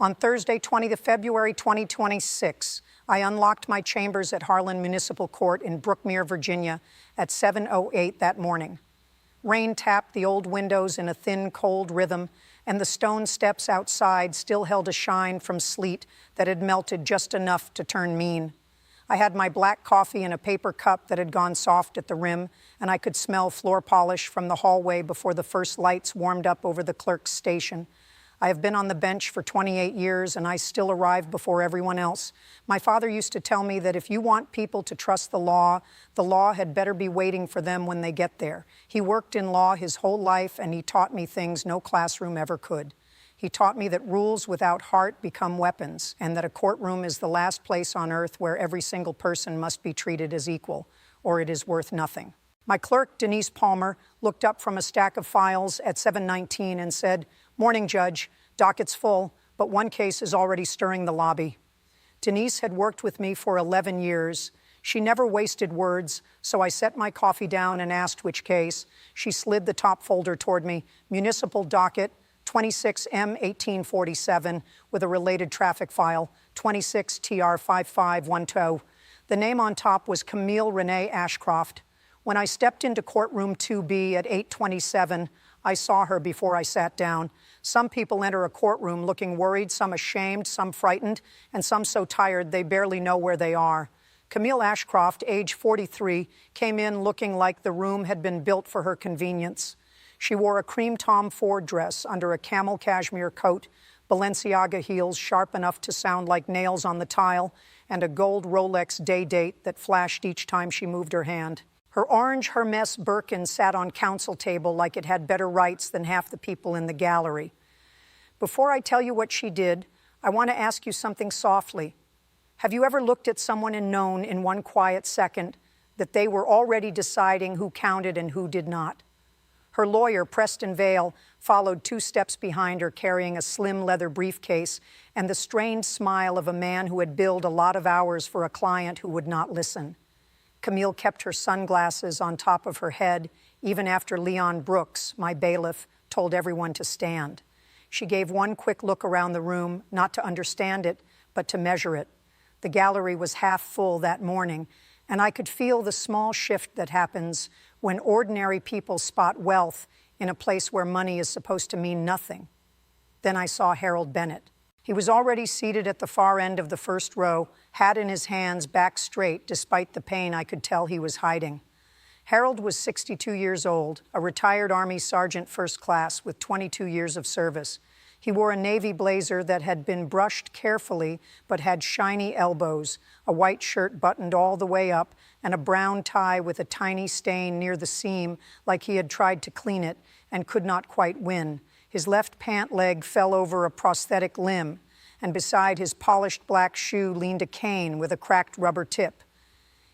On Thursday, 20th February 2026, I unlocked my chambers at Harlan Municipal Court in Brookmere, Virginia at 7:08 that morning. Rain tapped the old windows in a thin, cold rhythm, and the stone steps outside still held a shine from sleet that had melted just enough to turn mean. I had my black coffee in a paper cup that had gone soft at the rim, and I could smell floor polish from the hallway before the first lights warmed up over the clerk's station. I have been on the bench for 28 years, and I still arrive before everyone else. My father used to tell me that if you want people to trust the law had better be waiting for them when they get there. He worked in law his whole life, and he taught me things no classroom ever could. He taught me that rules without heart become weapons, and that a courtroom is the last place on earth where every single person must be treated as equal, or it is worth nothing. My clerk, Denise Palmer, looked up from a stack of files at 7:19 and said, "Morning, Judge. Docket's full, but one case is already stirring the lobby." Denise had worked with me for 11 years. She never wasted words, so I set my coffee down and asked which case. She slid the top folder toward me, Municipal Docket 26M1847, with a related traffic file, 26TR5512. The name on top was Camille Renee Ashcroft. When I stepped into courtroom 2B at 8:27, I saw her before I sat down. Some people enter a courtroom looking worried, some ashamed, some frightened, and some so tired they barely know where they are. Camille Ashcroft, age 43, came in looking like the room had been built for her convenience. She wore a cream Tom Ford dress under a camel cashmere coat, Balenciaga heels sharp enough to sound like nails on the tile, and a gold Rolex day date that flashed each time she moved her hand. Her orange Hermes Birkin sat on counsel table like it had better rights than half the people in the gallery. Before I tell you what she did, I want to ask you something softly. Have you ever looked at someone and known in one quiet second that they were already deciding who counted and who did not? Her lawyer, Preston Vale, followed 2 steps behind her, carrying a slim leather briefcase and the strained smile of a man who had billed a lot of hours for a client who would not listen. Camille kept her sunglasses on top of her head, even after Leon Brooks, my bailiff, told everyone to stand. She gave one quick look around the room, not to understand it, but to measure it. The gallery was half full that morning, and I could feel the small shift that happens when ordinary people spot wealth in a place where money is supposed to mean nothing. Then I saw Harold Bennett. He was already seated at the far end of the first row, hat in his hands, back straight, despite the pain I could tell he was hiding. Harold was 62 years old, a retired Army Sergeant First Class with 22 years of service. He wore a navy blazer that had been brushed carefully but had shiny elbows, a white shirt buttoned all the way up, and a brown tie with a tiny stain near the seam like he had tried to clean it and could not quite win. His left pant leg fell over a prosthetic limb, and beside his polished black shoe leaned a cane with a cracked rubber tip.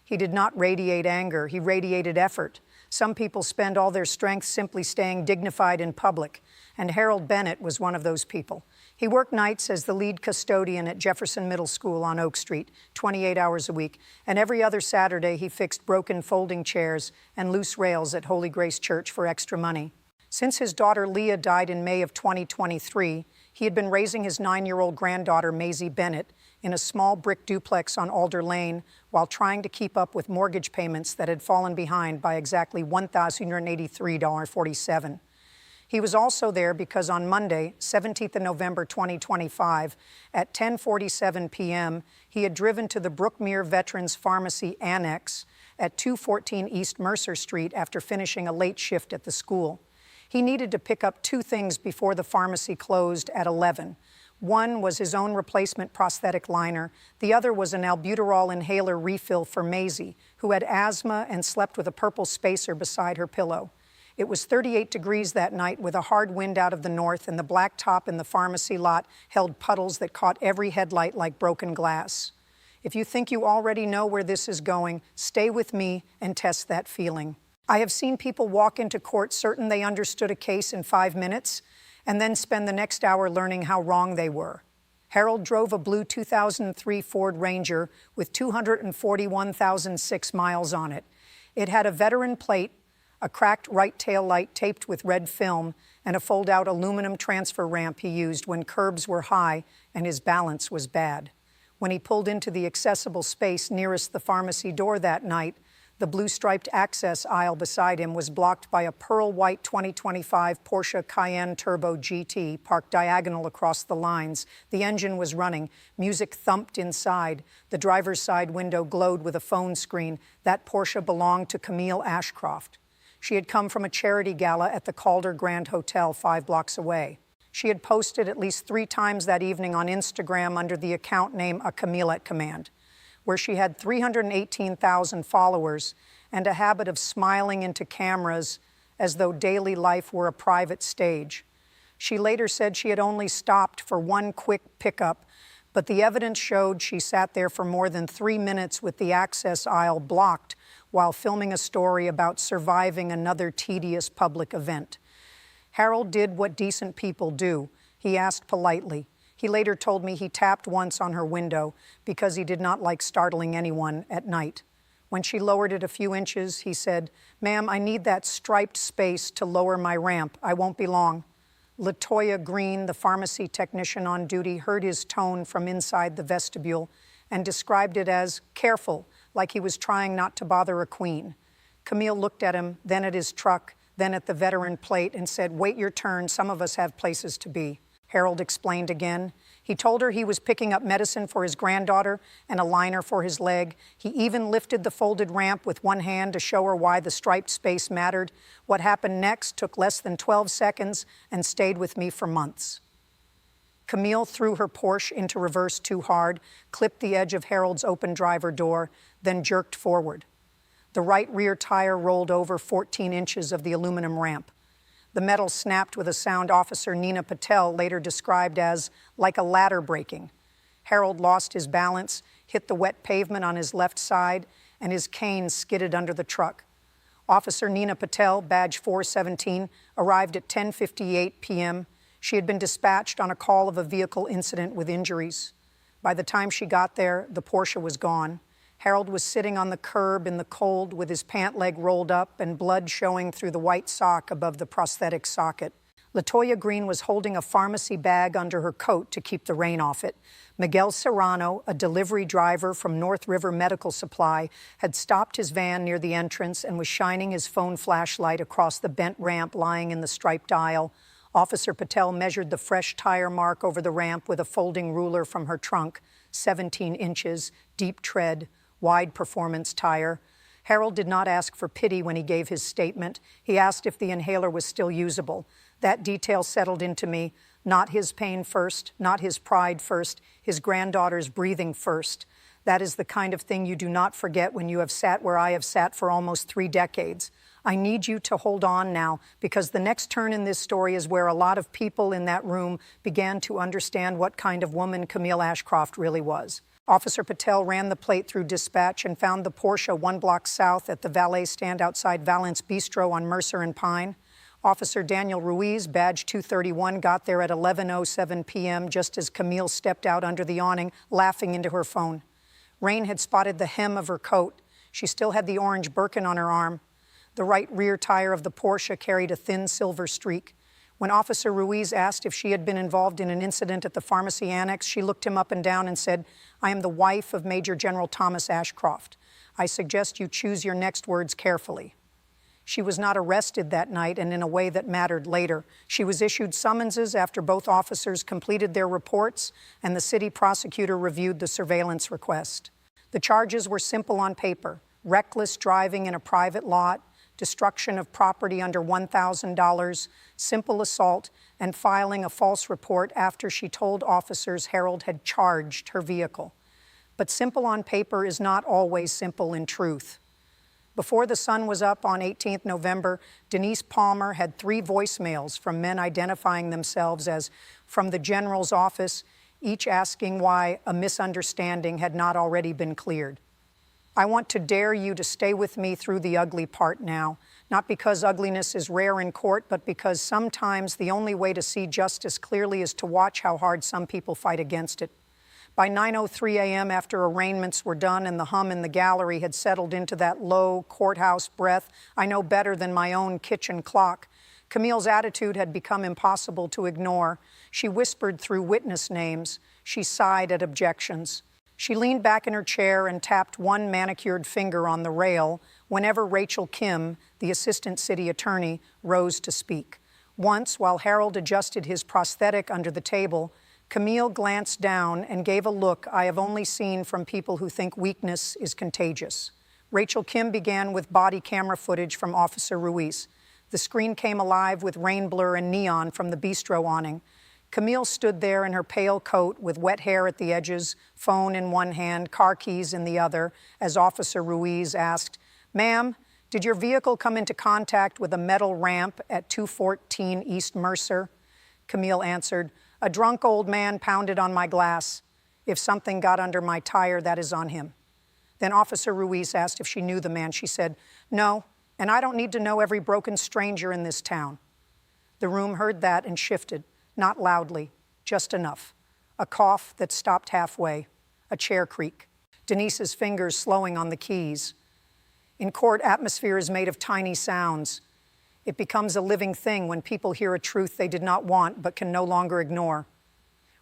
He did not radiate anger, he radiated effort. Some people spend all their strength simply staying dignified in public, and Harold Bennett was one of those people. He worked nights as the lead custodian at Jefferson Middle School on Oak Street, 28 hours a week, and every other Saturday he fixed broken folding chairs and loose rails at Holy Grace Church for extra money. Since his daughter Leah died in May of 2023, he had been raising his 9-year-old granddaughter Maisie Bennett in a small brick duplex on Alder Lane while trying to keep up with mortgage payments that had fallen behind by exactly $1,183.47. He was also there because on Monday, 17th of November 2025, at 10:47 p.m., he had driven to the Brookmere Veterans Pharmacy Annex at 214 East Mercer Street after finishing a late shift at the school. He needed to pick up 2 things before the pharmacy closed at 11. One was his own replacement prosthetic liner. The other was an albuterol inhaler refill for Maisie, who had asthma and slept with a purple spacer beside her pillow. It was 38 degrees that night with a hard wind out of the north, and the black top in the pharmacy lot held puddles that caught every headlight like broken glass. If you think you already know where this is going, stay with me and test that feeling. I have seen people walk into court certain they understood a case in 5 minutes and then spend the next hour learning how wrong they were. Harold drove a blue 2003 Ford Ranger with 241,006 miles on it. It had a veteran plate, a cracked right tail light taped with red film, and a fold-out aluminum transfer ramp he used when curbs were high and his balance was bad. When he pulled into the accessible space nearest the pharmacy door that night, the blue-striped access aisle beside him was blocked by a pearl-white 2025 Porsche Cayenne Turbo GT parked diagonal across the lines. The engine was running. Music thumped inside. The driver's side window glowed with a phone screen. That Porsche belonged to Camille Ashcroft. She had come from a charity gala at the Calder Grand Hotel 5 blocks away. She had posted at least 3 times that evening on Instagram under the account name A Camille at Command, where she had 318,000 followers and a habit of smiling into cameras as though daily life were a private stage. She later said she had only stopped for one quick pickup, but the evidence showed she sat there for more than 3 minutes with the access aisle blocked while filming a story about surviving another tedious public event. Harold did what decent people do. He asked politely. He later told me he tapped once on her window because he did not like startling anyone at night. When she lowered it a few inches, he said, "Ma'am, I need that striped space to lower my ramp. I won't be long." LaToya Green, the pharmacy technician on duty, heard his tone from inside the vestibule and described it as careful, like he was trying not to bother a queen. Camille looked at him, then at his truck, then at the veteran plate and said, "Wait your turn, some of us have places to be." Harold explained again. He told her he was picking up medicine for his granddaughter and a liner for his leg. He even lifted the folded ramp with one hand to show her why the striped space mattered. What happened next took less than 12 seconds and stayed with me for months. Camille threw her Porsche into reverse too hard, clipped the edge of Harold's open driver door, then jerked forward. The right rear tire rolled over 14 inches of the aluminum ramp. The metal snapped with a sound Officer Nina Patel later described as like a ladder breaking. Harold lost his balance, hit the wet pavement on his left side, and his cane skidded under the truck. Officer Nina Patel, badge 417, arrived at 10:58 p.m. She had been dispatched on a call of a vehicle incident with injuries. By the time she got there, the Porsche was gone. Harold was sitting on the curb in the cold with his pant leg rolled up and blood showing through the white sock above the prosthetic socket. LaToya Green was holding a pharmacy bag under her coat to keep the rain off it. Miguel Serrano, a delivery driver from North River Medical Supply, had stopped his van near the entrance and was shining his phone flashlight across the bent ramp lying in the striped aisle. Officer Patel measured the fresh tire mark over the ramp with a folding ruler from her trunk, 17 inches, deep tread, wide performance tire. Harold did not ask for pity when he gave his statement. He asked if the inhaler was still usable. That detail settled into me. Not his pain first, not his pride first, his granddaughter's breathing first. That is the kind of thing you do not forget when you have sat where I have sat for almost 3 decades. I need you to hold on now, because the next turn in this story is where a lot of people in that room began to understand what kind of woman Camille Ashcroft really was. Officer Patel ran the plate through dispatch and found the Porsche 1 block south at the valet stand outside Valence Bistro on Mercer and Pine. Officer Daniel Ruiz, badge 231, got there at 11:07 p.m. just as Camille stepped out under the awning, laughing into her phone. Rain had spotted the hem of her coat. She still had the orange Birkin on her arm. The right rear tire of the Porsche carried a thin silver streak. When Officer Ruiz asked if she had been involved in an incident at the pharmacy annex, she looked him up and down and said, "I am the wife of Major General Thomas Ashcroft. I suggest you choose your next words carefully." She was not arrested that night, and in a way that mattered later. She was issued summonses after both officers completed their reports, and the city prosecutor reviewed the surveillance request. The charges were simple on paper: reckless driving in a private lot, destruction of property under $1,000, simple assault, and filing a false report after she told officers Harold had charged her vehicle. But simple on paper is not always simple in truth. Before the sun was up on 18th November, Denise Palmer had 3 voicemails from men identifying themselves as from the general's office, each asking why a misunderstanding had not already been cleared. I want to dare you to stay with me through the ugly part now, not because ugliness is rare in court, but because sometimes the only way to see justice clearly is to watch how hard some people fight against it. By 9:03 a.m., after arraignments were done and the hum in the gallery had settled into that low courthouse breath I know better than my own kitchen clock, Camille's attitude had become impossible to ignore. She whispered through witness names. She sighed at objections. She leaned back in her chair and tapped one manicured finger on the rail whenever Rachel Kim, the assistant city attorney, rose to speak. Once, while Harold adjusted his prosthetic under the table, Camille glanced down and gave a look I have only seen from people who think weakness is contagious. Rachel Kim began with body camera footage from Officer Ruiz. The screen came alive with rain blur and neon from the bistro awning. Camille stood there in her pale coat with wet hair at the edges, phone in one hand, car keys in the other, as Officer Ruiz asked, "Ma'am, did your vehicle come into contact with a metal ramp at 214 East Mercer?" Camille answered, "A drunk old man pounded on my glass. If something got under my tire, that is on him." Then Officer Ruiz asked if she knew the man. She said, "No, and I don't need to know every broken stranger in this town." The room heard that and shifted, not loudly, just enough. A cough that stopped halfway, a chair creak, Denise's fingers slowing on the keys. In court, atmosphere is made of tiny sounds. It becomes a living thing when people hear a truth they did not want but can no longer ignore.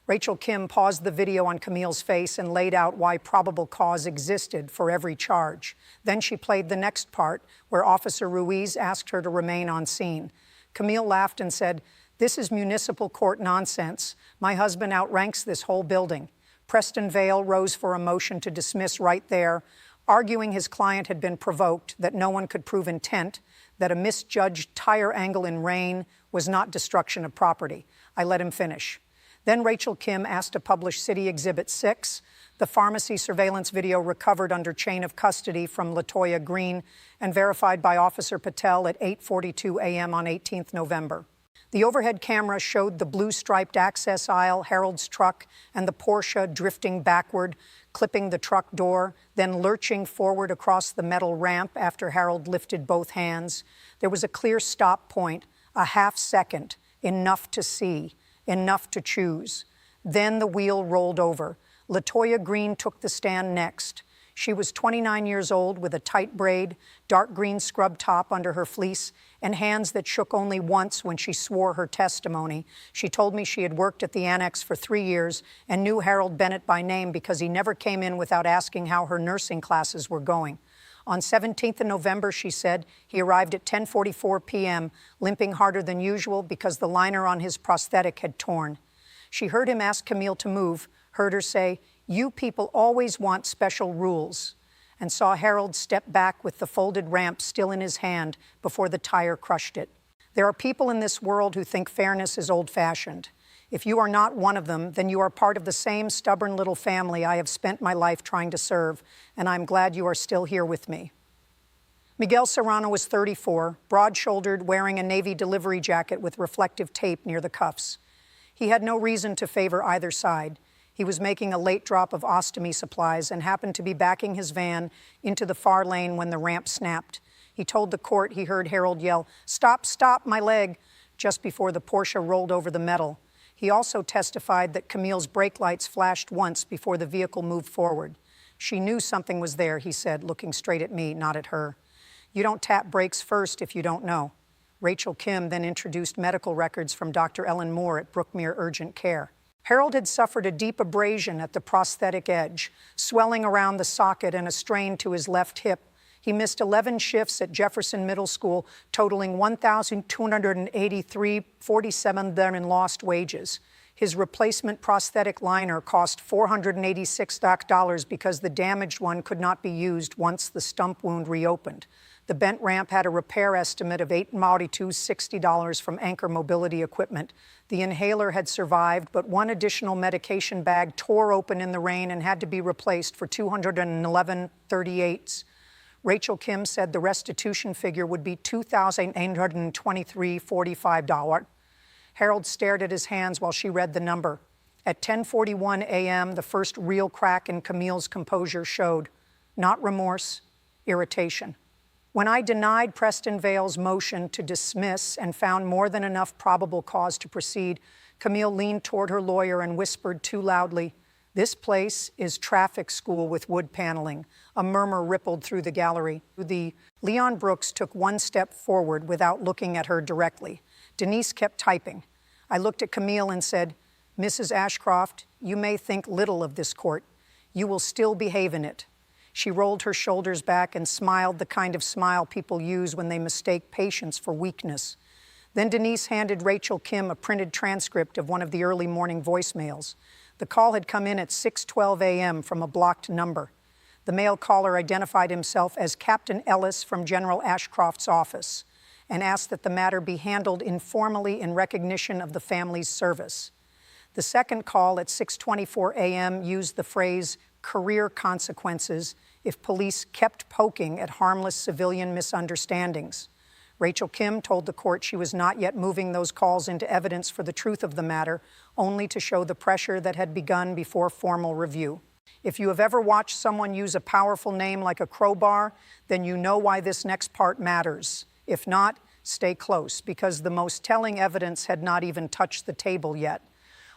Rachel Kim paused the video on Camille's face and laid out why probable cause existed for every charge. Then she played the next part, where Officer Ruiz asked her to remain on scene. Camille laughed and said, "This is municipal court nonsense. My husband outranks this whole building." Preston Vale rose for a motion to dismiss right there, arguing his client had been provoked, that no one could prove intent, that a misjudged tire angle in rain was not destruction of property. I let him finish. Then Rachel Kim asked to publish City Exhibit 6, the pharmacy surveillance video recovered under chain of custody from LaToya Green and verified by Officer Patel at 8:42 a.m. on 18th November. The overhead camera showed the blue-striped access aisle, Harold's truck, and the Porsche drifting backward, clipping the truck door, then lurching forward across the metal ramp after Harold lifted both hands. There was a clear stop point, a half second, enough to see, enough to choose. Then the wheel rolled over. LaToya Green took the stand next. She was 29 years old with a tight braid, dark green scrub top under her fleece, and hands that shook only once when she swore her testimony. She told me she had worked at the annex for 3 years and knew Harold Bennett by name because he never came in without asking how her nursing classes were going. On 17th of November, she said, he arrived at 10:44 p.m., limping harder than usual because the liner on his prosthetic had torn. She heard him ask Camille to move, heard her say, "You people always want special rules," and saw Harold step back with the folded ramp still in his hand before the tire crushed it. There are people in this world who think fairness is old-fashioned. If you are not one of them, then you are part of the same stubborn little family I have spent my life trying to serve, and I'm glad you are still here with me. Miguel Serrano was 34, broad-shouldered, wearing a Navy delivery jacket with reflective tape near the cuffs. He had no reason to favor either side. He was making a late drop of ostomy supplies and happened to be backing his van into the far lane when the ramp snapped. He told the court he heard Harold yell, "Stop, stop, my leg," just before the Porsche rolled over the metal. He also testified that Camille's brake lights flashed once before the vehicle moved forward. "She knew something was there," he said, looking straight at me, not at her. "You don't tap brakes first if you don't know." Rachel Kim then introduced medical records from Dr. Ellen Moore at Brookmere Urgent Care. Harold had suffered a deep abrasion at the prosthetic edge, swelling around the socket and a strain to his left hip. He missed 11 shifts at Jefferson Middle School, totaling $1,283, 47 of them in lost wages. His replacement prosthetic liner cost $486 because the damaged one could not be used once the stump wound reopened. The bent ramp had a repair estimate of $842.60 from Anchor Mobility Equipment. The inhaler had survived, but one additional medication bag tore open in the rain and had to be replaced for $211.38. Rachel Kim said the restitution figure would be $2,823.45. Harold stared at his hands while she read the number. At 10:41 a.m., the first real crack in Camille's composure showed. Not remorse, irritation. When I denied Preston Vale's motion to dismiss and found more than enough probable cause to proceed, Camille leaned toward her lawyer and whispered too loudly, "This place is traffic school with wood paneling." A murmur rippled through the gallery. Leon Brooks took one step forward without looking at her directly. Denise kept typing. I looked at Camille and said, "Mrs. Ashcroft, you may think little of this court. You will still behave in it." She rolled her shoulders back and smiled the kind of smile people use when they mistake patience for weakness. Then Denise handed Rachel Kim a printed transcript of one of the early morning voicemails. The call had come in at 6:12 a.m. from a blocked number. The male caller identified himself as Captain Ellis from General Ashcroft's office and asked that the matter be handled informally in recognition of the family's service. The second call at 6:24 a.m. used the phrase career consequences if police kept poking at harmless civilian misunderstandings. Rachel Kim told the court she was not yet moving those calls into evidence for the truth of the matter, only to show the pressure that had begun before formal review. If you have ever watched someone use a powerful name like a crowbar, then you know why this next part matters. If not, stay close, because the most telling evidence had not even touched the table yet.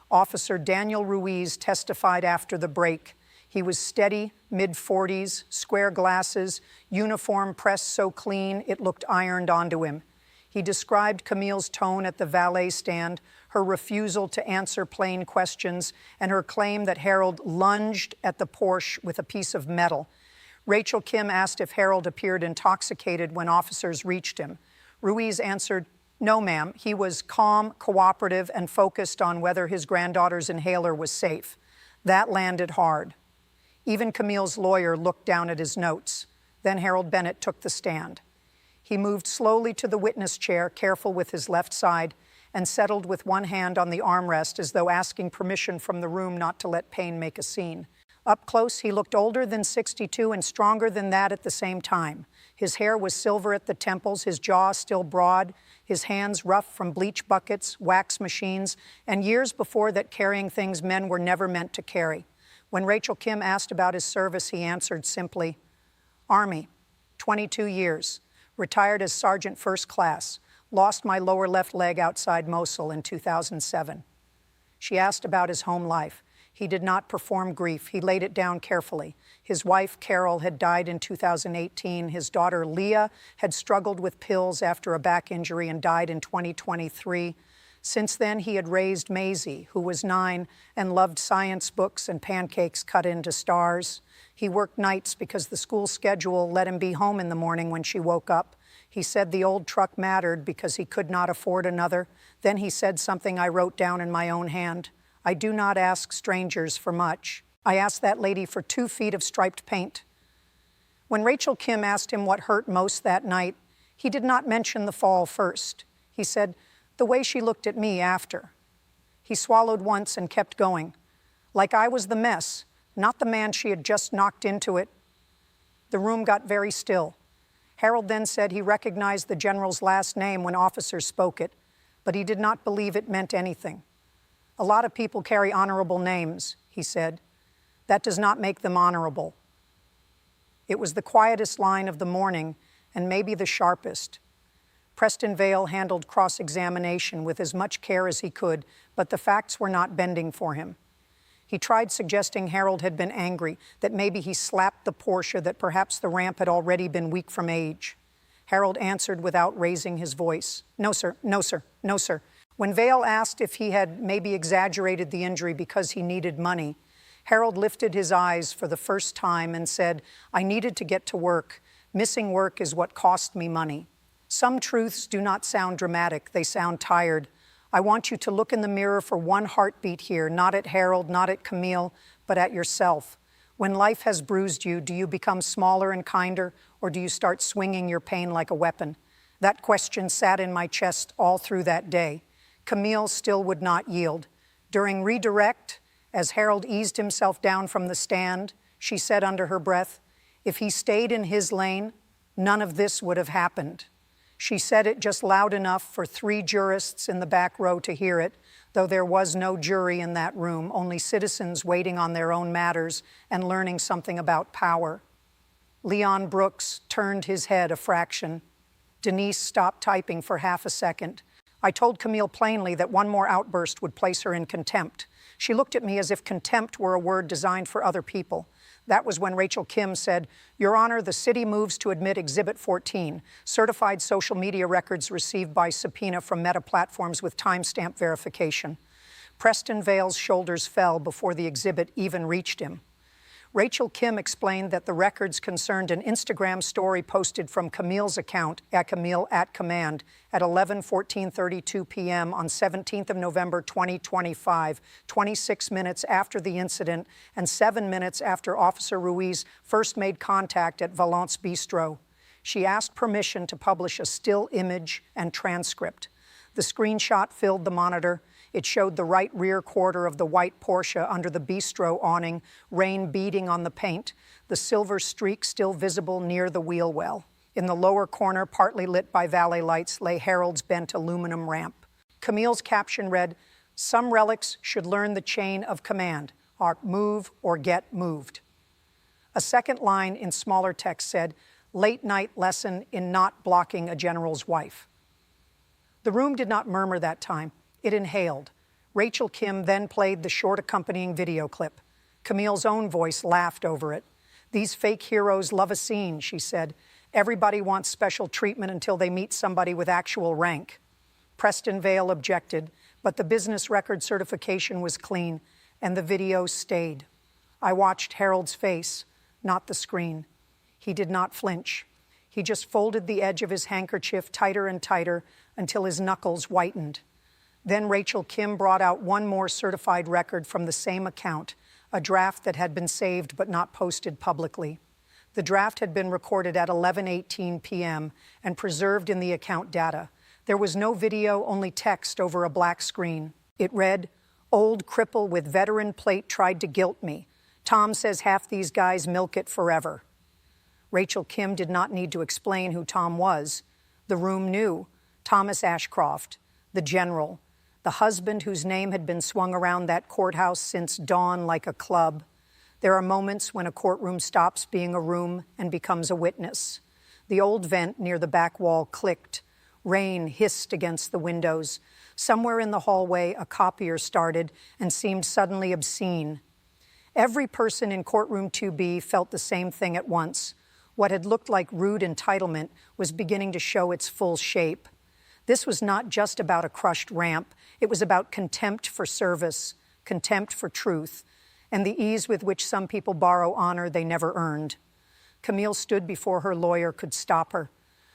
Officer Daniel Ruiz testified after the break. He was steady, mid-40s, square glasses, uniform pressed so clean it looked ironed onto him. He described Camille's tone at the valet stand, her refusal to answer plain questions, and her claim that Harold lunged at the Porsche with a piece of metal. Rachel Kim asked if Harold appeared intoxicated when officers reached him. Ruiz answered, "No, ma'am. He was calm, cooperative, and focused on whether his granddaughter's inhaler was safe." That landed hard. Even Camille's lawyer looked down at his notes. Then Harold Bennett took the stand. He moved slowly to the witness chair, careful with his left side, and settled with one hand on the armrest as though asking permission from the room not to let pain make a scene. Up close, he looked older than 62 and stronger than that at the same time. His hair was silver at the temples, his jaw still broad, his hands rough from bleach buckets, wax machines, and years before that carrying things men were never meant to carry. When Rachel Kim asked about his service, he answered simply, "Army, 22 years, retired as Sergeant First Class, lost my lower left leg outside Mosul in 2007. She asked about his home life. He did not perform grief. He laid it down carefully. His wife, Carol, had died in 2018. His daughter, Leah, had struggled with pills after a back injury and died in 2023. Since then, he had raised Maisie, who was 9, and loved science books and pancakes cut into stars. He worked nights because the school schedule let him be home in the morning when she woke up. He said the old truck mattered because he could not afford another. Then he said something I wrote down in my own hand. I do not ask strangers for much. I asked that lady for 2 feet of striped paint. When Rachel Kim asked him what hurt most that night, he did not mention the fall first. He said, the way she looked at me after. He swallowed once and kept going. Like I was the mess, not the man she had just knocked into it. The room got very still. Harold then said he recognized the general's last name when officers spoke it, but he did not believe it meant anything. A lot of people carry honorable names, he said. That does not make them honorable. It was the quietest line of the morning and maybe the sharpest. Preston Vale handled cross-examination with as much care as he could, but the facts were not bending for him. He tried suggesting Harold had been angry, that maybe he slapped the Porsche, that perhaps the ramp had already been weak from age. Harold answered without raising his voice. No, sir, no, sir, no, sir. When Vale asked if he had maybe exaggerated the injury because he needed money, Harold lifted his eyes for the first time and said, I needed to get to work. Missing work is what cost me money. Some truths do not sound dramatic, they sound tired. I want you to look in the mirror for one heartbeat here, not at Harold, not at Camille, but at yourself. When life has bruised you, do you become smaller and kinder, or do you start swinging your pain like a weapon? That question sat in my chest all through that day. Camille still would not yield. During redirect, as Harold eased himself down from the stand, she said under her breath, if he stayed in his lane, none of this would have happened. She said it just loud enough for 3 jurists in the back row to hear it, though there was no jury in that room, only citizens waiting on their own matters and learning something about power. Leon Brooks turned his head a fraction. Denise stopped typing for half a second. I told Camille plainly that one more outburst would place her in contempt. She looked at me as if contempt were a word designed for other people. That was when Rachel Kim said, "Your Honor, the city moves to admit Exhibit 14, certified social media records received by subpoena from Meta platforms with timestamp verification." Preston Vale's shoulders fell before the exhibit even reached him. Rachel Kim explained that the records concerned an Instagram story posted from Camille's account at Camille at Command at 11:14:32 p.m. on 17th of November 2025, 26 minutes after the incident and 7 minutes after Officer Ruiz first made contact at Valence Bistro. She asked permission to publish a still image and transcript. The screenshot filled the monitor. It showed the right rear quarter of the white Porsche under the bistro awning, rain beading on the paint, the silver streak still visible near the wheel well. In the lower corner, partly lit by valet lights, lay Harold's bent aluminum ramp. Camille's caption read, "Some relics should learn the chain of command, or move or get moved." A second line in smaller text said, "Late night lesson in not blocking a general's wife." The room did not murmur that time. It inhaled. Rachel Kim then played the short accompanying video clip. Camille's own voice laughed over it. "These fake heroes love a scene," she said. "Everybody wants special treatment until they meet somebody with actual rank." Preston Vale objected, but the business record certification was clean, and the video stayed. I watched Harold's face, not the screen. He did not flinch. He just folded the edge of his handkerchief tighter and tighter until his knuckles whitened. Then Rachel Kim brought out one more certified record from the same account, a draft that had been saved but not posted publicly. The draft had been recorded at 11:18 p.m. and preserved in the account data. There was no video, only text over a black screen. It read, "Old cripple with veteran plate tried to guilt me. Tom says half these guys milk it forever." Rachel Kim did not need to explain who Tom was. The room knew. Thomas Ashcroft, the general, the husband whose name had been swung around that courthouse since dawn like a club. There are moments when a courtroom stops being a room and becomes a witness. The old vent near the back wall clicked. Rain hissed against the windows. Somewhere in the hallway, a copier started and seemed suddenly obscene. Every person in courtroom 2B felt the same thing at once. What had looked like rude entitlement was beginning to show its full shape. This was not just about a crushed ramp. It was about contempt for service, contempt for truth, and the ease with which some people borrow honor they never earned. Camille stood before her lawyer could stop her.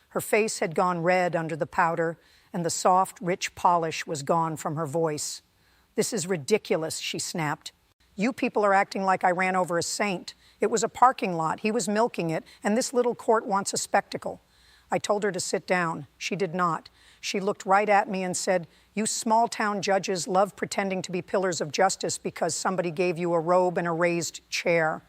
Her face had gone red under the powder, and the soft, rich polish was gone from her voice. "This is ridiculous," she snapped. "You people are acting like I ran over a saint. It was a parking lot. He was milking it, and this little court wants a spectacle." I told her to sit down. She did not. She looked right at me and said, "You small-town judges love pretending to be pillars of justice because somebody gave you a robe and a raised chair."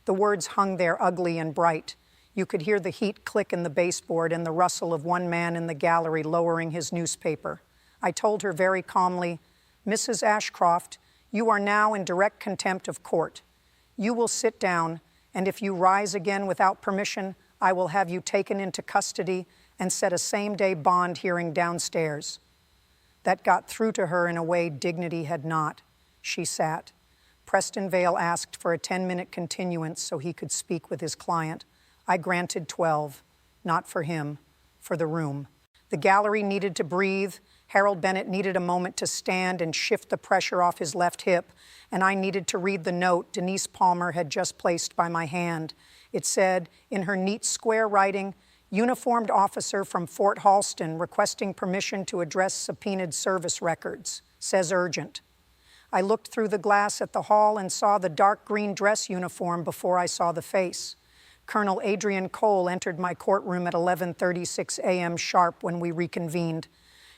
The words hung there ugly and bright. You could hear the heat click in the baseboard and the rustle of one man in the gallery lowering his newspaper. I told her very calmly, "Mrs. Ashcroft, you are now in direct contempt of court. You will sit down, and if you rise again without permission, I will have you taken into custody and set a same-day bond hearing downstairs." That got through to her in a way dignity had not. She sat. Preston Vale asked for a 10-minute continuance so he could speak with his client. I granted 12, not for him, for the room. The gallery needed to breathe. Harold Bennett needed a moment to stand and shift the pressure off his left hip, and I needed to read the note Denise Palmer had just placed by my hand. It said, in her neat square writing, "Uniformed officer from Fort Halston requesting permission to address subpoenaed service records. Says urgent." I looked through the glass at the hall and saw the dark green dress uniform before I saw the face. Colonel Adrienne Cole entered my courtroom at 11:36 a.m. sharp when we reconvened.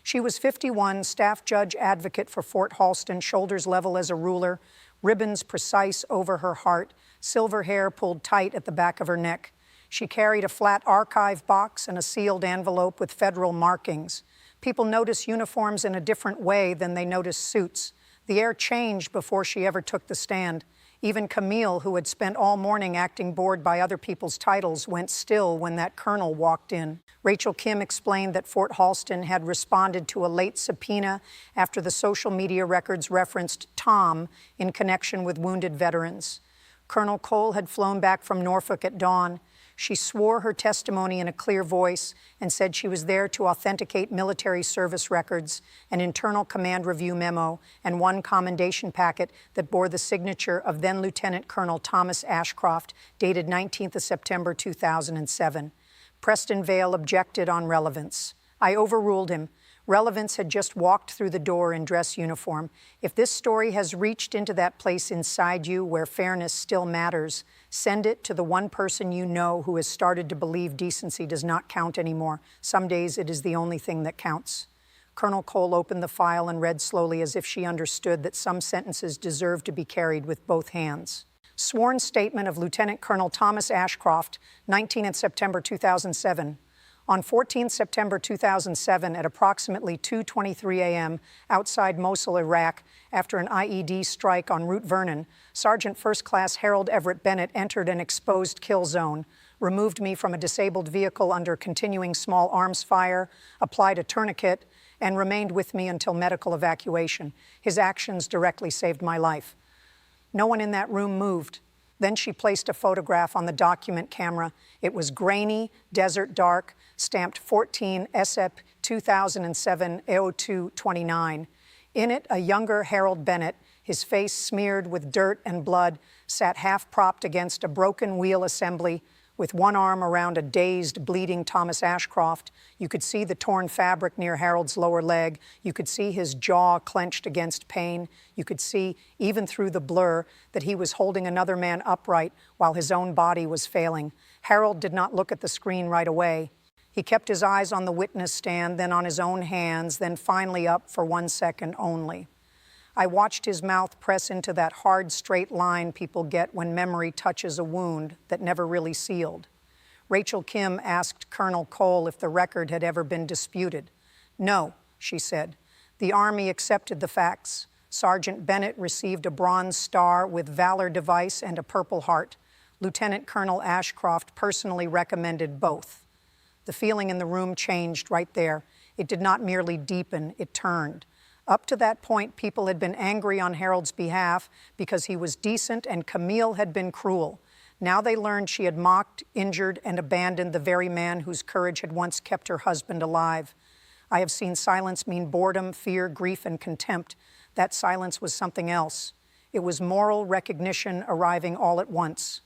She was 51, staff judge advocate for Fort Halston, shoulders level as a ruler, ribbons precise over her heart, silver hair pulled tight at the back of her neck. She carried a flat archive box and a sealed envelope with federal markings. People notice uniforms in a different way than they notice suits. The air changed before she ever took the stand. Even Camille, who had spent all morning acting bored by other people's titles, went still when that colonel walked in. Rachel Kim explained that Fort Halston had responded to a late subpoena after the social media records referenced Tom in connection with wounded veterans. Colonel Cole had flown back from Norfolk at dawn. She swore her testimony in a clear voice and said she was there to authenticate military service records, an internal command review memo, and one commendation packet that bore the signature of then Lieutenant Colonel Thomas Ashcroft, dated 19th of September 2007. Preston Vale objected on relevance. I overruled him. Relevance had just walked through the door in dress uniform. If this story has reached into that place inside you where fairness still matters, send it to the one person you know who has started to believe decency does not count anymore. Some days it is the only thing that counts. Colonel Cole opened the file and read slowly as if she understood that some sentences deserved to be carried with both hands. Sworn statement of Lieutenant Colonel Thomas Ashcroft, 19th September 2007. On 14 September 2007, at approximately 2:23 a.m. outside Mosul, Iraq, after an IED strike on Route Vernon, Sergeant First Class Harold Everett Bennett entered an exposed kill zone, removed me from a disabled vehicle under continuing small arms fire, applied a tourniquet, and remained with me until medical evacuation. His actions directly saved my life. No one in that room moved. Then she placed a photograph on the document camera. It was grainy, desert dark, stamped 14 SEP 2007 AO229. In it, a younger Harold Bennett, his face smeared with dirt and blood, sat half-propped against a broken wheel assembly with one arm around a dazed, bleeding Thomas Ashcroft. You could see the torn fabric near Harold's lower leg. You could see his jaw clenched against pain. You could see, even through the blur, that he was holding another man upright while his own body was failing. Harold did not look at the screen right away. He kept his eyes on the witness stand, then on his own hands, then finally up for 1 second only. I watched his mouth press into that hard, straight line people get when memory touches a wound that never really sealed. Rachel Kim asked Colonel Cole if the record had ever been disputed. No, she said. The Army accepted the facts. Sergeant Bennett received a Bronze Star with Valor Device and a Purple Heart. Lieutenant Colonel Ashcroft personally recommended both. The feeling in the room changed right there. It did not merely deepen, it turned. Up to that point, people had been angry on Harold's behalf because he was decent and Camille had been cruel. Now they learned she had mocked, injured, and abandoned the very man whose courage had once kept her husband alive. I have seen silence mean boredom, fear, grief, and contempt. That silence was something else. It was moral recognition arriving all at once.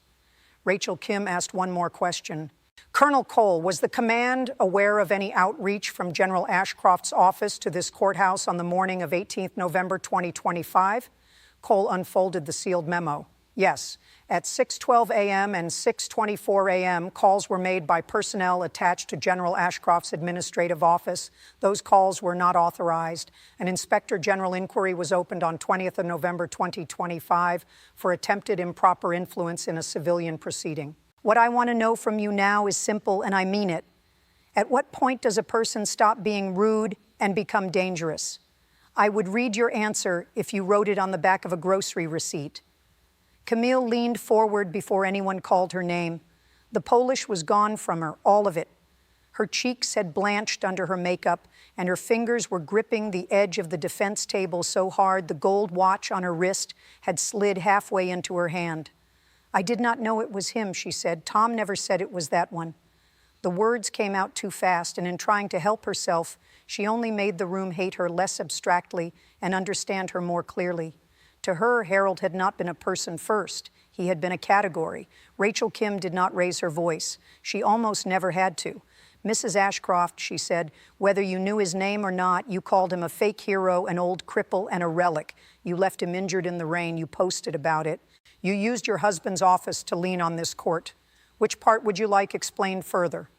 Rachel Kim asked one more question. Colonel Cole, was the command aware of any outreach from General Ashcroft's office to this courthouse on the morning of 18th November 2025? Cole unfolded the sealed memo. Yes. At 6:12 a.m. and 6:24 a.m., calls were made by personnel attached to General Ashcroft's administrative office. Those calls were not authorized. An Inspector General inquiry was opened on 20th of November 2025 for attempted improper influence in a civilian proceeding. What I want to know from you now is simple, and I mean it. At what point does a person stop being rude and become dangerous? I would read your answer if you wrote it on the back of a grocery receipt. Camille leaned forward before anyone called her name. The Polish was gone from her, all of it. Her cheeks had blanched under her makeup, and her fingers were gripping the edge of the defense table so hard the gold watch on her wrist had slid halfway into her hand. I did not know it was him, she said. Tom never said it was that one. The words came out too fast, and in trying to help herself, she only made the room hate her less abstractly and understand her more clearly. To her, Harold had not been a person first. He had been a category. Rachel Kim did not raise her voice. She almost never had to. Mrs. Ashcroft, she said, whether you knew his name or not, you called him a fake hero, an old cripple, and a relic. You left him injured in the rain. You posted about it. You used your husband's office to lean on this court. Which part would you like explained further?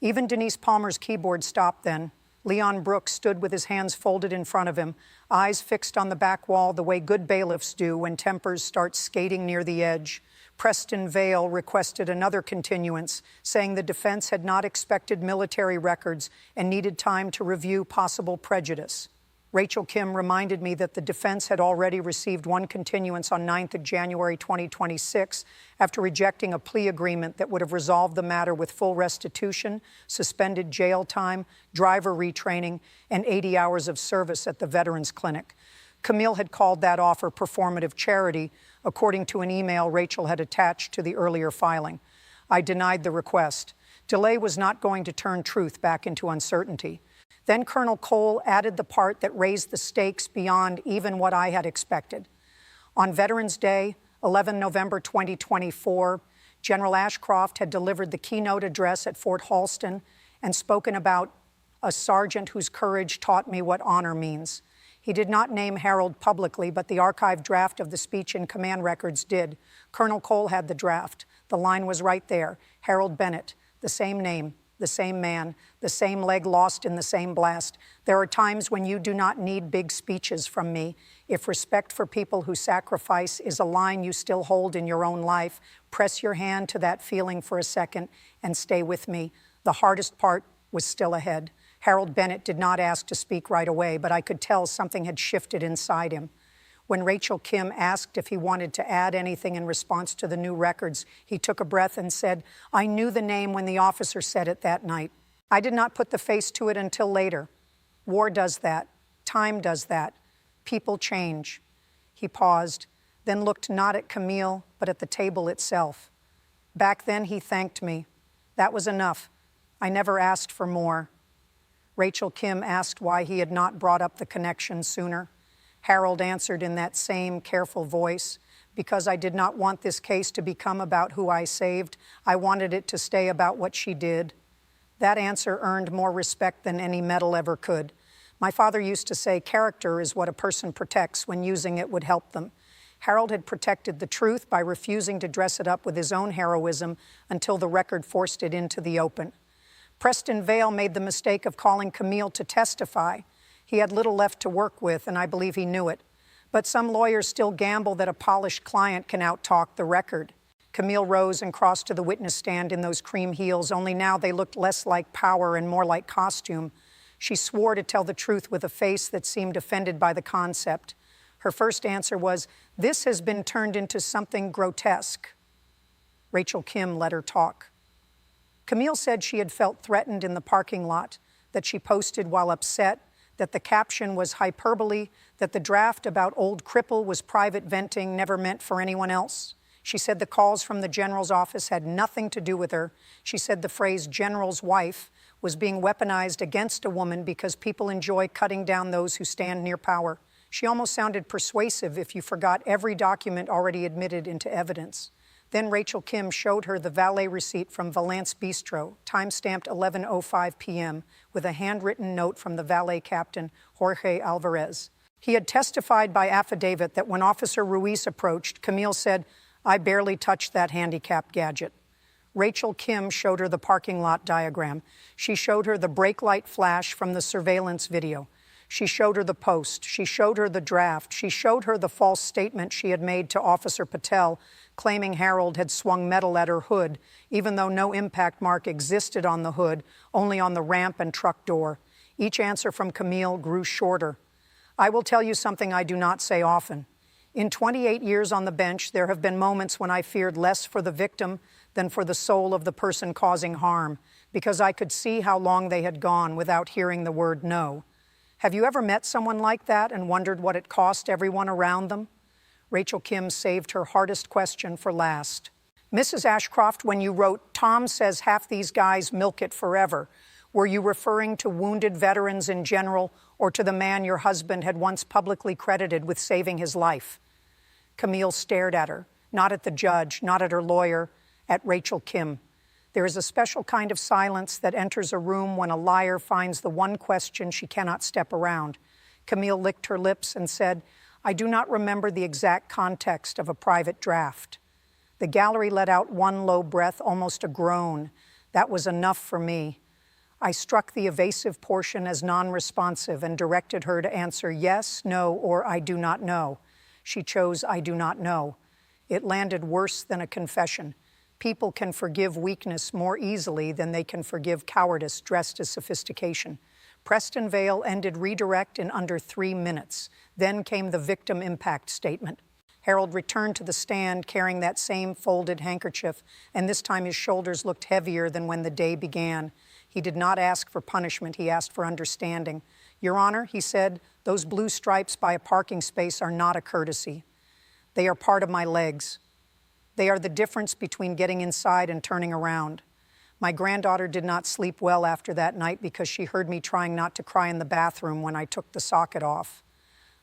Even Denise Palmer's keyboard stopped then. Leon Brooks stood with his hands folded in front of him, eyes fixed on the back wall the way good bailiffs do when tempers start skating near the edge. Preston Vale requested another continuance, saying the defense had not expected military records and needed time to review possible prejudice. Rachel Kim reminded me that the defense had already received one continuance on 9th of January 2026 after rejecting a plea agreement that would have resolved the matter with full restitution, suspended jail time, driver retraining, and 80 hours of service at the Veterans Clinic. Camille had called that offer performative charity, according to an email Rachel had attached to the earlier filing. I denied the request. Delay was not going to turn truth back into uncertainty. Then Colonel Cole added the part that raised the stakes beyond even what I had expected. On Veterans Day, 11 November 2024, General Ashcroft had delivered the keynote address at Fort Halston and spoken about a sergeant whose courage taught me what honor means. He did not name Harold publicly, but the archived draft of the speech in command records did. Colonel Cole had the draft. The line was right there. Harold Bennett, the same name, the same man, the same leg lost in the same blast. There are times when you do not need big speeches from me. If respect for people who sacrifice is a line you still hold in your own life, press your hand to that feeling for a second and stay with me. The hardest part was still ahead. Harold Bennett did not ask to speak right away, but I could tell something had shifted inside him. When Rachel Kim asked if he wanted to add anything in response to the new records, he took a breath and said, "I knew the name when the officer said it that night. I did not put the face to it until later. War does that. Time does that. People change." He paused, then looked not at Camille, but at the table itself. Back then, he thanked me. That was enough. I never asked for more. Rachel Kim asked why he had not brought up the connection sooner. Harold answered in that same careful voice, "Because I did not want this case to become about who I saved. I wanted it to stay about what she did." That answer earned more respect than any medal ever could. My father used to say character is what a person protects when using it would help them. Harold had protected the truth by refusing to dress it up with his own heroism until the record forced it into the open. Preston Vale made the mistake of calling Camille to testify. He had little left to work with, and I believe he knew it. But some lawyers still gamble that a polished client can outtalk the record. Camille rose and crossed to the witness stand in those cream heels, only now they looked less like power and more like costume. She swore to tell the truth with a face that seemed offended by the concept. Her first answer was, "This has been turned into something grotesque." Rachel Kim let her talk. Camille said she had felt threatened in the parking lot, that she posted while upset, that the caption was hyperbole, that the draft about old cripple was private venting never meant for anyone else. She said the calls from the general's office had nothing to do with her. She said the phrase general's wife was being weaponized against a woman because people enjoy cutting down those who stand near power. She almost sounded persuasive if you forgot every document already admitted into evidence. Then Rachel Kim showed her the valet receipt from Valance Bistro, time-stamped 11:05 p.m., with a handwritten note from the valet captain, Jorge Alvarez. He had testified by affidavit that when Officer Ruiz approached, Camille said, "I barely touched that handicapped gadget." Rachel Kim showed her the parking lot diagram. She showed her the brake light flash from the surveillance video. She showed her the post. She showed her the draft. She showed her the false statement she had made to Officer Patel, claiming Harold had swung metal at her hood, even though no impact mark existed on the hood, only on the ramp and truck door. Each answer from Camille grew shorter. I will tell you something I do not say often. In 28 years on the bench, there have been moments when I feared less for the victim than for the soul of the person causing harm, because I could see how long they had gone without hearing the word no. Have you ever met someone like that and wondered what it cost everyone around them? Rachel Kim saved her hardest question for last. Mrs. Ashcroft, when you wrote, "Tom says half these guys milk it forever," were you referring to wounded veterans in general or to the man your husband had once publicly credited with saving his life? Camille stared at her, not at the judge, not at her lawyer, at Rachel Kim. There is a special kind of silence that enters a room when a liar finds the one question she cannot step around. Camille licked her lips and said, "I do not remember the exact context of a private draft." The gallery let out one low breath, almost a groan. That was enough for me. I struck the evasive portion as non-responsive and directed her to answer yes, no, or I do not know. She chose I do not know. It landed worse than a confession. People can forgive weakness more easily than they can forgive cowardice dressed as sophistication. Preston Vale ended redirect in under 3 minutes. Then came the victim impact statement. Harold returned to the stand carrying that same folded handkerchief, and this time his shoulders looked heavier than when the day began. He did not ask for punishment, he asked for understanding. Your Honor, he said, those blue stripes by a parking space are not a courtesy. They are part of my legs. They are the difference between getting inside and turning around. My granddaughter did not sleep well after that night because she heard me trying not to cry in the bathroom when I took the socket off.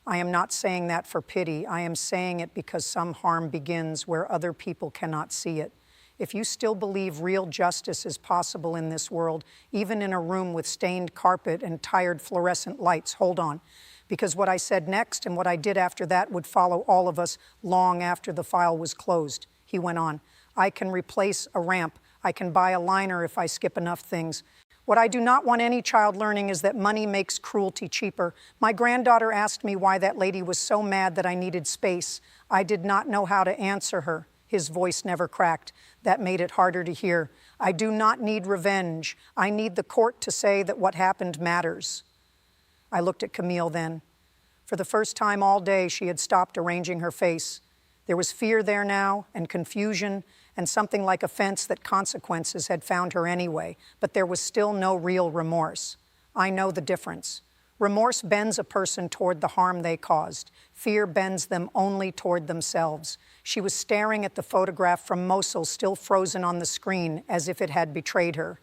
I am not saying that for pity. I am saying it because some harm begins where other people cannot see it. If you still believe real justice is possible in this world, even in a room with stained carpet and tired fluorescent lights, hold on. Because what I said next and what I did after that would follow all of us long after the file was closed. He went on, I can replace a ramp. I can buy a liner if I skip enough things. What I do not want any child learning is that money makes cruelty cheaper. My granddaughter asked me why that lady was so mad that I needed space. I did not know how to answer her. His voice never cracked. That made it harder to hear. I do not need revenge. I need the court to say that what happened matters. I looked at Camille then. For the first time all day, she had stopped arranging her face. There was fear there now, and confusion, and something like offense that consequences had found her anyway, but there was still no real remorse. I know the difference. Remorse bends a person toward the harm they caused. Fear bends them only toward themselves. She was staring at the photograph from Mosul still frozen on the screen as if it had betrayed her.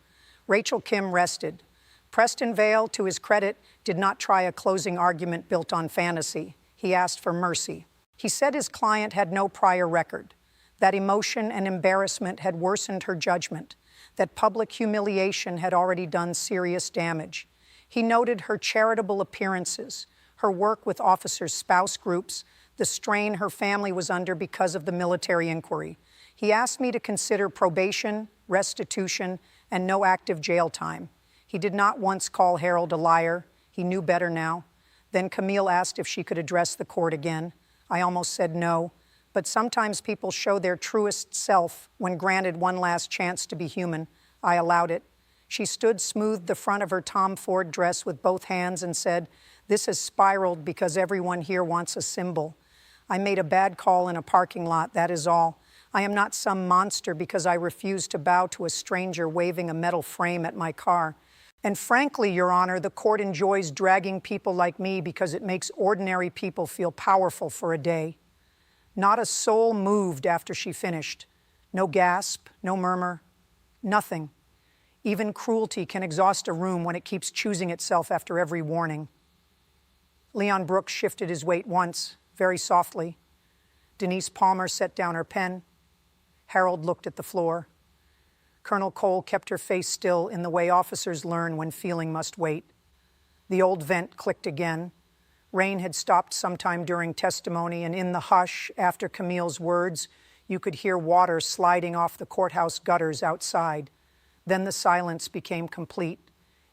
Rachel Kim rested. Preston Vale, to his credit, did not try a closing argument built on fantasy. He asked for mercy. He said his client had no prior record, that emotion and embarrassment had worsened her judgment, that public humiliation had already done serious damage. He noted her charitable appearances, her work with officers' spouse groups, the strain her family was under because of the military inquiry. He asked me to consider probation, restitution, and no active jail time. He did not once call Harold a liar. He knew better now. Then Camille asked if she could address the court again. I almost said no, but sometimes people show their truest self when granted one last chance to be human. I allowed it. She stood, smoothed the front of her Tom Ford dress with both hands and said, "This has spiraled because everyone here wants a symbol. I made a bad call in a parking lot, that is all. I am not some monster because I refuse to bow to a stranger waving a metal frame at my car. And frankly, Your Honor, the court enjoys dragging people like me because it makes ordinary people feel powerful for a day." Not a soul moved after she finished. No gasp, no murmur, nothing. Even cruelty can exhaust a room when it keeps choosing itself after every warning. Leon Brooks shifted his weight once, very softly. Denise Palmer set down her pen. Harold looked at the floor. Colonel Cole kept her face still in the way officers learn when feeling must wait. The old vent clicked again. Rain had stopped sometime during testimony, and in the hush, after Camille's words, you could hear water sliding off the courthouse gutters outside. Then the silence became complete.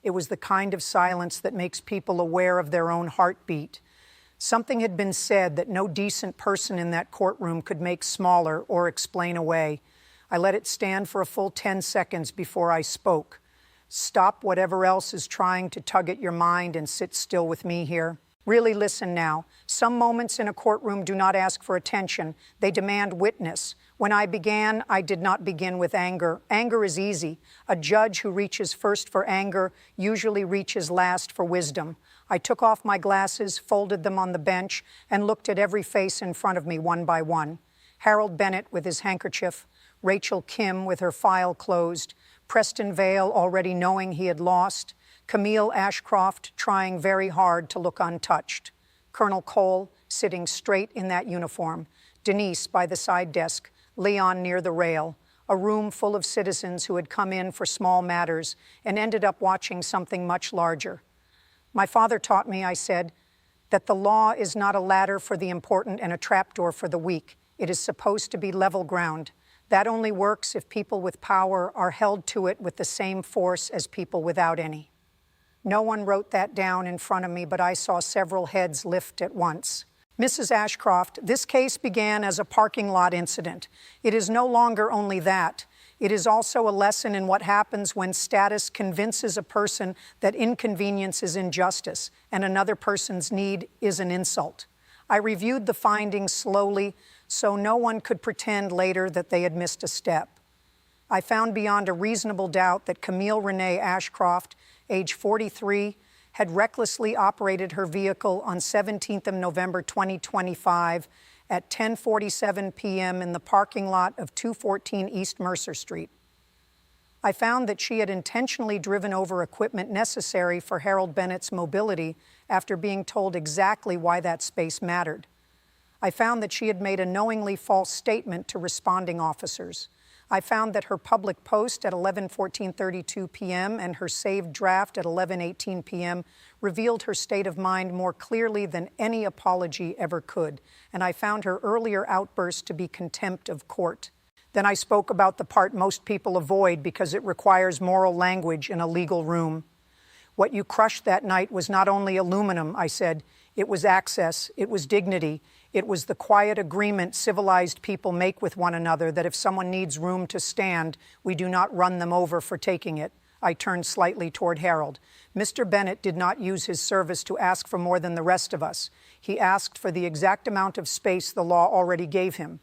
It was the kind of silence that makes people aware of their own heartbeat. Something had been said that no decent person in that courtroom could make smaller or explain away. I let it stand for a full 10 seconds before I spoke. Stop whatever else is trying to tug at your mind and sit still with me here. Really listen now. Some moments in a courtroom do not ask for attention. They demand witness. When I began, I did not begin with anger. Anger is easy. A judge who reaches first for anger usually reaches last for wisdom. I took off my glasses, folded them on the bench, and looked at every face in front of me one by one. Harold Bennett with his handkerchief, Rachel Kim with her file closed, Preston Vale already knowing he had lost, Camille Ashcroft trying very hard to look untouched, Colonel Cole sitting straight in that uniform, Denise by the side desk, Leon near the rail, a room full of citizens who had come in for small matters and ended up watching something much larger. My father taught me, I said, that the law is not a ladder for the important and a trapdoor for the weak. It is supposed to be level ground. That only works if people with power are held to it with the same force as people without any. No one wrote that down in front of me, but I saw several heads lift at once. Mrs. Ashcroft, this case began as a parking lot incident. It is no longer only that. It is also a lesson in what happens when status convinces a person that inconvenience is injustice and another person's need is an insult. I reviewed the findings slowly so no one could pretend later that they had missed a step. I found beyond a reasonable doubt that Camille Renee Ashcroft, age 43, had recklessly operated her vehicle on 17th of November 2025 at 10:47 p.m. in the parking lot of 214 East Mercer Street. I found that she had intentionally driven over equipment necessary for Harold Bennett's mobility after being told exactly why that space mattered. I found that she had made a knowingly false statement to responding officers. I found that her public post at 11:32 p.m. and her saved draft at 11:18 p.m. revealed her state of mind more clearly than any apology ever could, and I found her earlier outburst to be contempt of court. Then I spoke about the part most people avoid because it requires moral language in a legal room. What you crushed that night was not only aluminum, I said. It was access, it was dignity, it was the quiet agreement civilized people make with one another that if someone needs room to stand, we do not run them over for taking it. I turned slightly toward Harold. Mr. Bennett did not use his service to ask for more than the rest of us. He asked for the exact amount of space the law already gave him.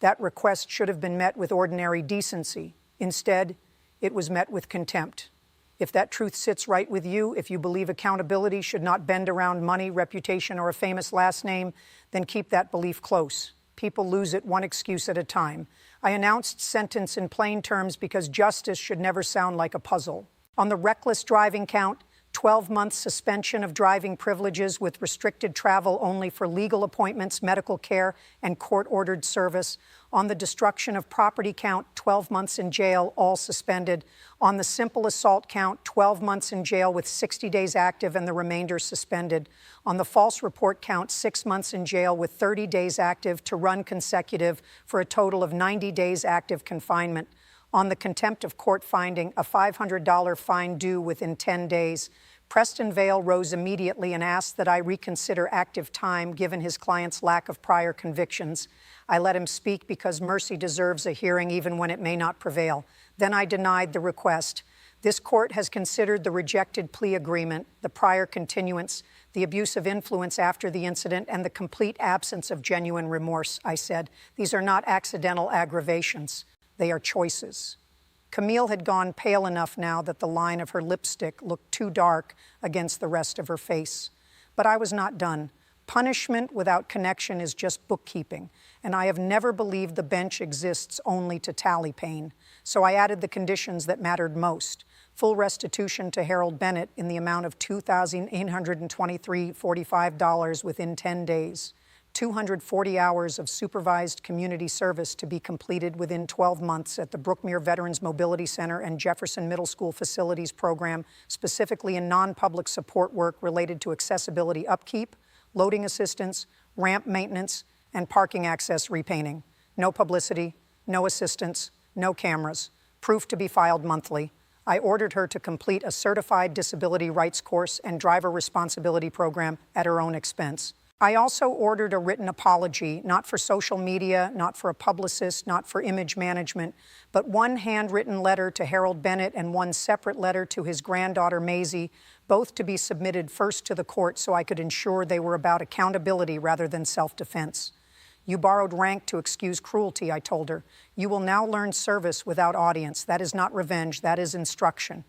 That request should have been met with ordinary decency. Instead, it was met with contempt. If that truth sits right with you, if you believe accountability should not bend around money, reputation, or a famous last name, then keep that belief close. People lose it one excuse at a time. I announced sentence in plain terms because justice should never sound like a puzzle. On the reckless driving count, 12-month suspension of driving privileges with restricted travel only for legal appointments, medical care, and court-ordered service. On the destruction of property count, 12 months in jail, all suspended. On the simple assault count, 12 months in jail with 60 days active and the remainder suspended. On the false report count, 6 months in jail with 30 days active to run consecutive for a total of 90 days active confinement. On the contempt of court finding, a $500 fine due within 10 days. Preston Vale rose immediately and asked that I reconsider active time given his client's lack of prior convictions. I let him speak because mercy deserves a hearing even when it may not prevail. Then I denied the request. This court has considered the rejected plea agreement, the prior continuance, the abuse of influence after the incident, and the complete absence of genuine remorse, I said. These are not accidental aggravations. They are choices. Camille had gone pale enough now that the line of her lipstick looked too dark against the rest of her face. But I was not done. Punishment without connection is just bookkeeping, and I have never believed the bench exists only to tally pain. So I added the conditions that mattered most. Full restitution to Harold Bennett in the amount of $2,823.45 within 10 days. 240 hours of supervised community service to be completed within 12 months at the Brookmere Veterans Mobility Center and Jefferson Middle School Facilities Program, specifically in non-public support work related to accessibility upkeep, loading assistance, ramp maintenance, and parking access repainting. No publicity, no assistance, no cameras. Proof to be filed monthly. I ordered her to complete a certified disability rights course and driver responsibility program at her own expense. I also ordered a written apology, not for social media, not for a publicist, not for image management, but one handwritten letter to Harold Bennett and one separate letter to his granddaughter Maisie, both to be submitted first to the court so I could ensure they were about accountability rather than self-defense. You borrowed rank to excuse cruelty, I told her. You will now learn service without audience. That is not revenge, that is instruction.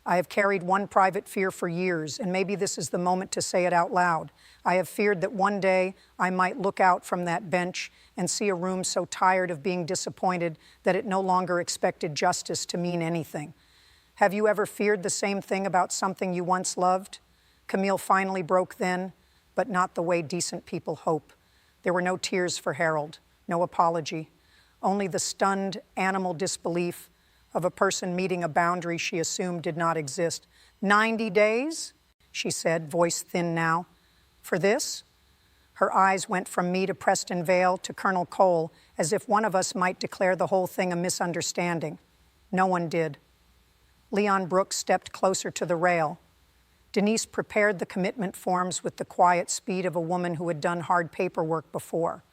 I have carried one private fear for years, and maybe this is the moment to say it out loud. I have feared that one day I might look out from that bench and see a room so tired of being disappointed that it no longer expected justice to mean anything. Have you ever feared the same thing about something you once loved? Camille finally broke then, but not the way decent people hope. There were no tears for Harold, no apology, only the stunned animal disbelief of a person meeting a boundary she assumed did not exist. 90 days, she said, voice thin now. For this? Her eyes went from me to Preston Vale to Colonel Cole, as if one of us might declare the whole thing a misunderstanding. No one did. Leon Brooks stepped closer to the rail. Denise prepared the commitment forms with the quiet speed of a woman who had done hard paperwork before.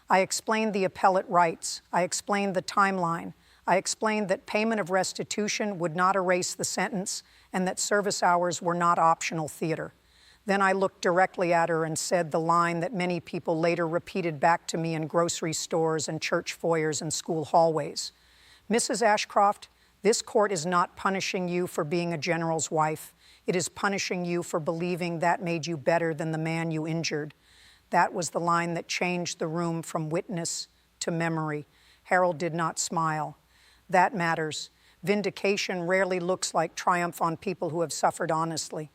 I explained the appellate rights. I explained the timeline. I explained that payment of restitution would not erase the sentence and that service hours were not optional theater. Then I looked directly at her and said the line that many people later repeated back to me in grocery stores and church foyers and school hallways. Mrs. Ashcroft, this court is not punishing you for being a general's wife. It is punishing you for believing that made you better than the man you injured. That was the line that changed the room from witness to memory. Harold did not smile. That matters. Vindication rarely looks like triumph on people who have suffered honestly.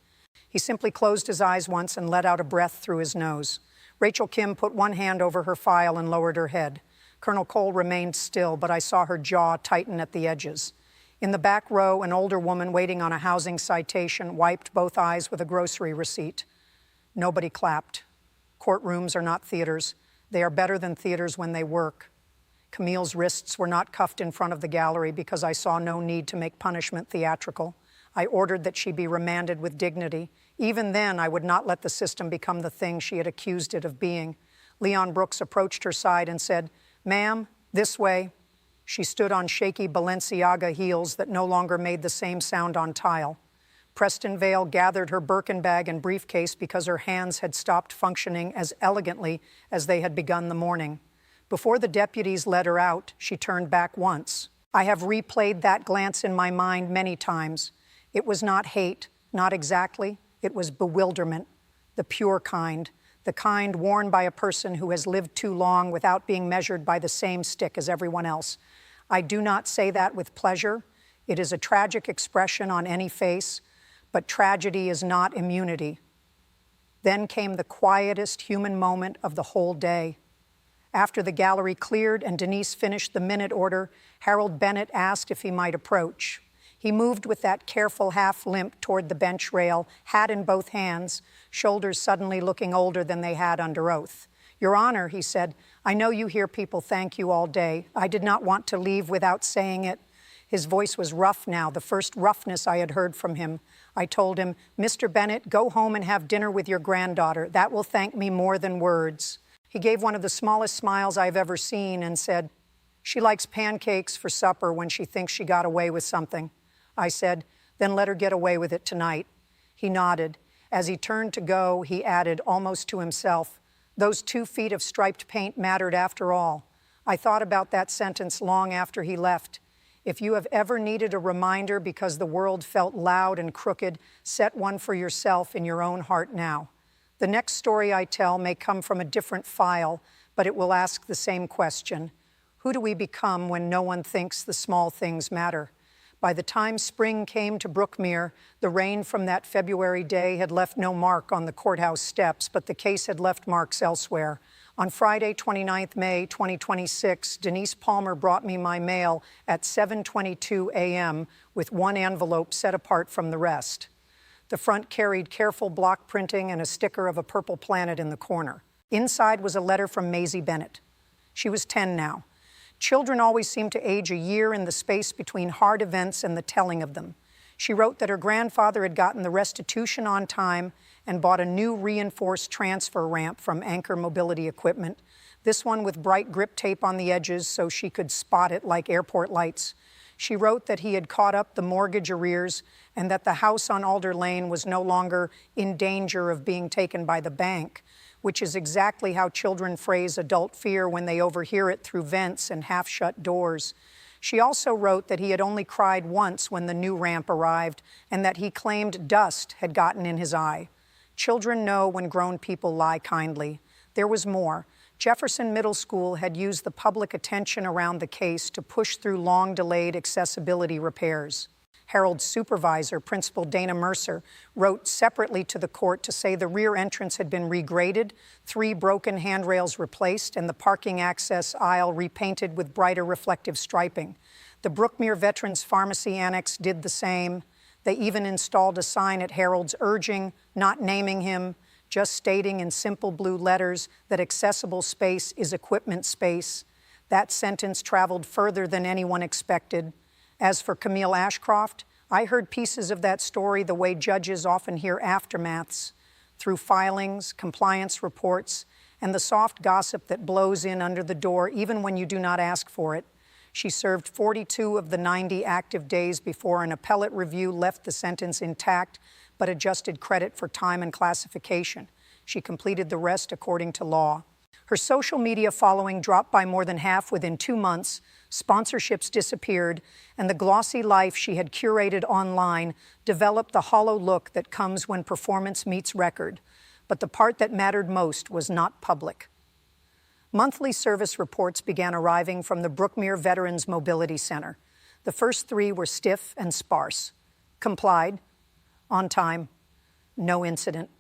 He simply closed his eyes once and let out a breath through his nose. Rachel Kim put one hand over her file and lowered her head. Colonel Cole remained still, but I saw her jaw tighten at the edges. In the back row, an older woman waiting on a housing citation wiped both eyes with a grocery receipt. Nobody clapped. Courtrooms are not theaters. They are better than theaters when they work. Camille's wrists were not cuffed in front of the gallery because I saw no need to make punishment theatrical. I ordered that she be remanded with dignity. Even then, I would not let the system become the thing she had accused it of being. Leon Brooks approached her side and said, "Ma'am, this way." She stood on shaky Balenciaga heels that no longer made the same sound on tile. Preston Vale gathered her Birkin bag and briefcase because her hands had stopped functioning as elegantly as they had begun the morning. Before the deputies led her out, she turned back once. I have replayed that glance in my mind many times. It was not hate, not exactly. It was bewilderment, the pure kind, the kind worn by a person who has lived too long without being measured by the same stick as everyone else. I do not say that with pleasure. It is a tragic expression on any face, but tragedy is not immunity. Then came the quietest human moment of the whole day. After the gallery cleared and Denise finished the minute order, Harold Bennett asked if he might approach. He moved with that careful half limp toward the bench rail, hat in both hands, shoulders suddenly looking older than they had under oath. "Your Honor," he said, "I know you hear people thank you all day. I did not want to leave without saying it." His voice was rough now, the first roughness I had heard from him. I told him, "Mr. Bennett, go home and have dinner with your granddaughter. That will thank me more than words." He gave one of the smallest smiles I've ever seen and said, "She likes pancakes for supper when she thinks she got away with something." I said, "Then let her get away with it tonight." He nodded. As he turned to go, he added, almost to himself, "Those 2 feet of striped paint mattered after all." I thought about that sentence long after he left. If you have ever needed a reminder because the world felt loud and crooked, set one for yourself in your own heart now. The next story I tell may come from a different file, but it will ask the same question. Who do we become when no one thinks the small things matter? By the time spring came to Brookmere, the rain from that February day had left no mark on the courthouse steps, but the case had left marks elsewhere. On Friday, 29th May 2026, Denise Palmer brought me my mail at 7:22 a.m. with one envelope set apart from the rest. The front carried careful block printing and a sticker of a purple planet in the corner. Inside was a letter from Maisie Bennett. She was 10 now. Children always seem to age a year in the space between hard events and the telling of them. She wrote that her grandfather had gotten the restitution on time and bought a new reinforced transfer ramp from Anchor Mobility Equipment, this one with bright grip tape on the edges so she could spot it like airport lights. She wrote that he had caught up the mortgage arrears and that the house on Alder Lane was no longer in danger of being taken by the bank, which is exactly how children phrase adult fear when they overhear it through vents and half-shut doors. She also wrote that he had only cried once when the new ramp arrived and that he claimed dust had gotten in his eye. Children know when grown people lie kindly. There was more. Jefferson Middle School had used the public attention around the case to push through long-delayed accessibility repairs. Harold's supervisor, Principal Dana Mercer, wrote separately to the court to say the rear entrance had been regraded, 3 broken handrails replaced, and the parking access aisle repainted with brighter reflective striping. The Brookmere Veterans Pharmacy Annex did the same. They even installed a sign at Harold's urging, not naming him, just stating in simple blue letters that accessible space is equipment space. That sentence traveled further than anyone expected. As for Camille Ashcroft, I heard pieces of that story the way judges often hear aftermaths, through filings, compliance reports, and the soft gossip that blows in under the door even when you do not ask for it. She served 42 of the 90 active days before an appellate review left the sentence intact, but adjusted credit for time and classification. She completed the rest according to law. Her social media following dropped by more than half within 2 months, Sponsorships disappeared, and the glossy life she had curated online developed the hollow look that comes when performance meets record. But the part that mattered most was not public. Monthly service reports began arriving from the Brookmere Veterans Mobility Center. The first 3 were stiff and sparse. Complied. On time. No incident.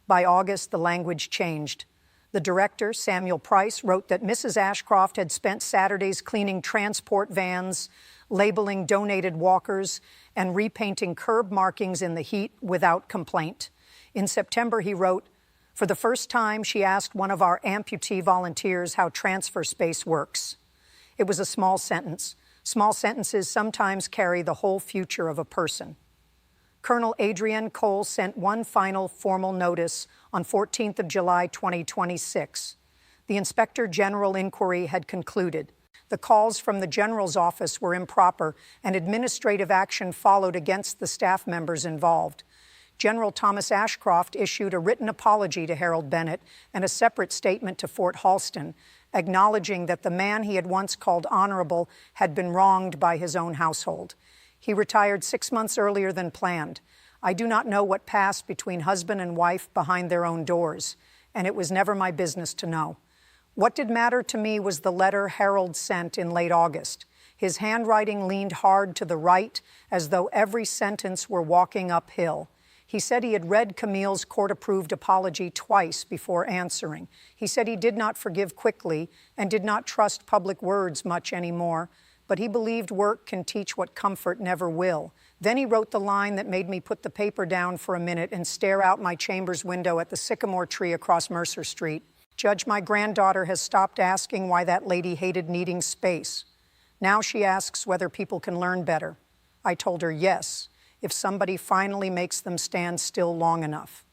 By August, the language changed. The director, Samuel Price, wrote that Mrs. Ashcroft had spent Saturdays cleaning transport vans, labeling donated walkers, and repainting curb markings in the heat without complaint. In September, he wrote, "For the first time, she asked one of our amputee volunteers how transfer space works." It was a small sentence. Small sentences sometimes carry the whole future of a person. Colonel Adrienne Cole sent one final formal notice on 14th of July, 2026. The Inspector General inquiry had concluded. The calls from the General's office were improper, and administrative action followed against the staff members involved. General Thomas Ashcroft issued a written apology to Harold Bennett and a separate statement to Fort Halston, acknowledging that the man he had once called honorable had been wronged by his own household. He retired 6 months earlier than planned. I do not know what passed between husband and wife behind their own doors, and it was never my business to know. What did matter to me was the letter Harold sent in late August. His handwriting leaned hard to the right, as though every sentence were walking uphill. He said he had read Camille's court-approved apology twice before answering. He said he did not forgive quickly and did not trust public words much anymore, but he believed work can teach what comfort never will. Then he wrote the line that made me put the paper down for a minute and stare out my chamber's window at the sycamore tree across Mercer Street. "Judge, my granddaughter has stopped asking why that lady hated needing space. Now she asks whether people can learn better. I told her yes, if somebody finally makes them stand still long enough."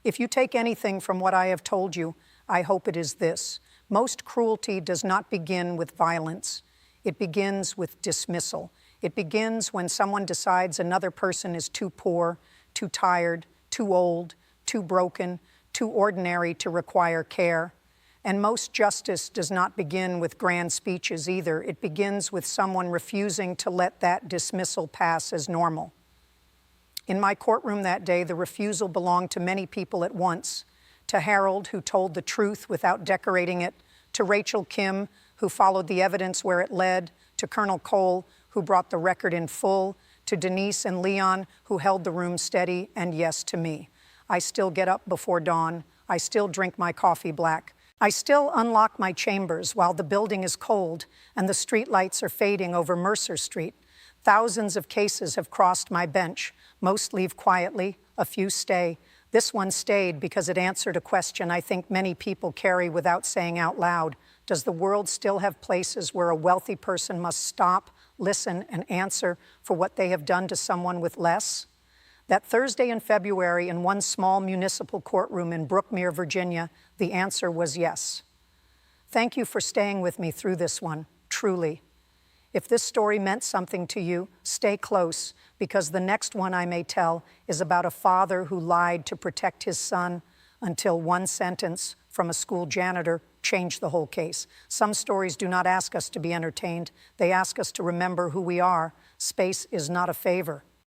If you take anything from what I have told you, I hope it is this. Most cruelty does not begin with violence. It begins with dismissal. It begins when someone decides another person is too poor, too tired, too old, too broken, too ordinary to require care. And most justice does not begin with grand speeches either. It begins with someone refusing to let that dismissal pass as normal. In my courtroom that day, the refusal belonged to many people at once. To Harold, who told the truth without decorating it, to Rachel Kim, who followed the evidence where it led, to Colonel Cole, who brought the record in full, to Denise and Leon, who held the room steady, and yes, to me. I still get up before dawn. I still drink my coffee black. I still unlock my chambers while the building is cold and the streetlights are fading over Mercer Street. Thousands of cases have crossed my bench. Most leave quietly, a few stay. This one stayed because it answered a question I think many people carry without saying out loud. Does the world still have places where a wealthy person must stop, listen, and answer for what they have done to someone with less? That Thursday in February, in one small municipal courtroom in Brookmere, Virginia, the answer was yes. Thank you for staying with me through this one, truly. If this story meant something to you, stay close, because the next one I may tell is about a father who lied to protect his son until one sentence from a school janitor changed the whole case. Some stories do not ask us to be entertained. They ask us to remember who we are. Space is not a favor.